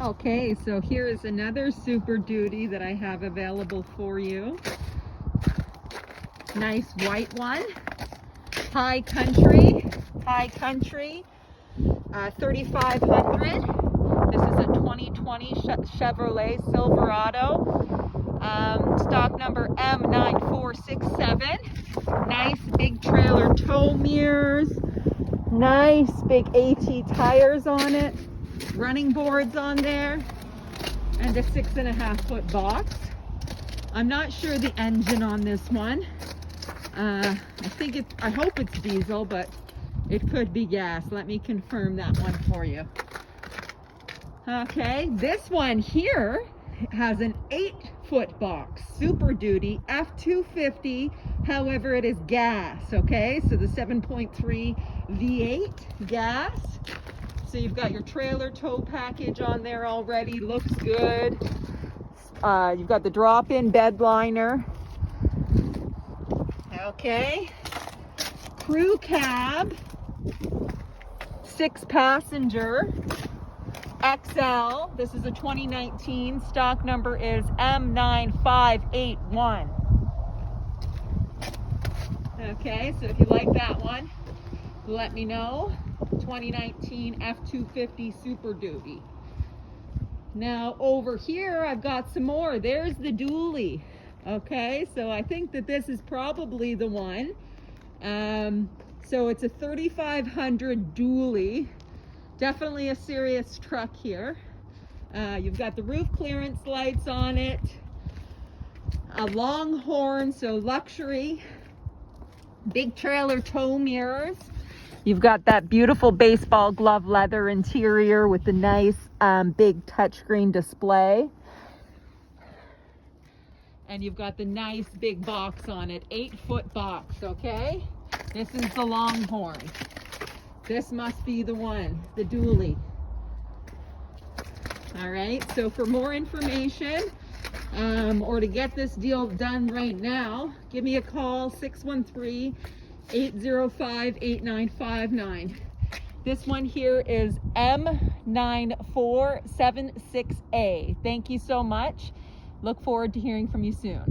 Okay, so here is another Super Duty that I have available for you. Nice white one. High Country, 3500. This is a 2020 Chevrolet Silverado. Stock number M9467. Nice big trailer tow mirrors. Nice big AT tires on it. Running boards on there. And a 6.5 foot box. I'm not sure the engine on this one. I hope it's diesel, but it could be gas. Let me confirm that one for you. Okay, this one here has an 8-foot box, Super Duty F250. However, it is gas, okay? So the 7.3 V8 gas. So you've got your trailer tow package on there already, looks good. You've got the drop-in bed liner. Okay. Crew cab, 6-passenger, XL. This is a 2019. Stock number is M9581. Okay, so if you like that one, let me know. 2019 F250 Super Duty. Now over here I've got some more. There's the dually. Okay, so I think that this is probably the one. So it's a 3500 dually. Definitely a serious truck here. You've got the roof clearance lights on it. A Longhorn, so luxury. Big trailer tow mirrors. You've got that beautiful baseball glove leather interior with the nice big touchscreen display. And you've got the nice big box on it, 8-foot box, okay? This is the Longhorn. This must be the one, the dually. All right, so for more information or to get this deal done right now, give me a call, 613-805-8959. This one here is M9476A. Thank you so much. Look forward to hearing from you soon.